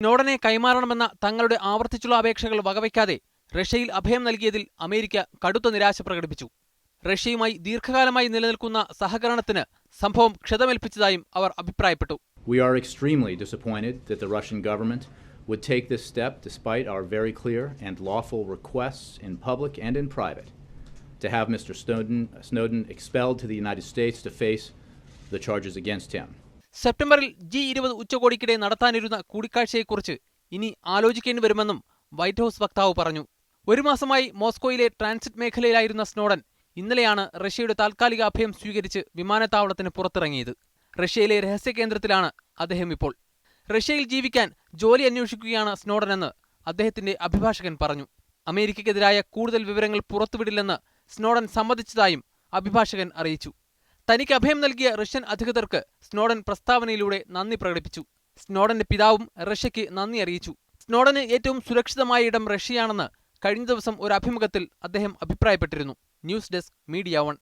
സ്നോഡനെ കൈമാറണമെന്ന തങ്ങളുടെ ആവർത്തിച്ചുള്ള അപേക്ഷകൾ വകവയ്ക്കാതെ റഷ്യയിൽ അഭയം നൽകിയതിൽ അമേരിക്ക കടുത്ത നിരാശ പ്രകടിപ്പിച്ചു. റഷ്യയുമായി ദീർഘകാലമായി നിലനിൽക്കുന്ന സഹകരണത്തിന് സംഭവം ക്ഷതമേൽപ്പിച്ചതായും അവർ അഭിപ്രായപ്പെട്ടു. We are extremely disappointed that the Russian government would take this step despite our very clear and lawful requests in public and in private to have Mr. Snowden expelled to the United States to face the charges against him. സെപ്റ്റംബറിൽ G20 ഉച്ചകോടിക്കിടെ നടത്താനിരുന്ന കൂടിക്കാഴ്ചയെക്കുറിച്ച് ഇനി ആലോചിക്കേണ്ടി വരുമെന്നും white house വക്താവ് പറഞ്ഞു. ഒരു മാസമായി മോസ്കോയിലെ transit മേഖലയിലായിരുന്ന Snowden ഇന്നലെയാണ് റഷ്യയുടെ താൽക്കാലിക അഭയം സ്വീകരിച്ച് വിമാനത്താവളത്തിന് പുറത്തിറങ്ങിയത്. റഷ്യയിലെ രഹസ്യ കേന്ദ്രത്തിലാണ് അദ്ദേഹം ഇപ്പോൾ. റഷ്യയിൽ ജീവിക്കാൻ ജോലി അന്വേഷിക്കുകയാണ് സ്നോഡനെന്ന് അദ്ദേഹത്തിന്റെ അഭിഭാഷകൻ പറഞ്ഞു. അമേരിക്കയ്ക്കെതിരായ കൂടുതൽ വിവരങ്ങൾ പുറത്തുവിടില്ലെന്ന് സ്നോഡൻ സമ്മതിച്ചതായും അഭിഭാഷകൻ അറിയിച്ചു. തനിക്ക് അഭയം നൽകിയ റഷ്യൻ അധികൃതർക്ക് സ്നോഡൻ പ്രസ്താവനയിലൂടെ നന്ദി പ്രകടിപ്പിച്ചു. സ്നോഡന്റെ പിതാവും റഷ്യയ്ക്ക് നന്ദി അറിയിച്ചു. സ്നോഡന് ഏറ്റവും സുരക്ഷിതമായ ഇടം റഷ്യയാണെന്ന് കഴിഞ്ഞ ദിവസം ഒരു അഭിമുഖത്തിൽ അദ്ദേഹം അഭിപ്രായപ്പെട്ടിരുന്നു. News desk media 1.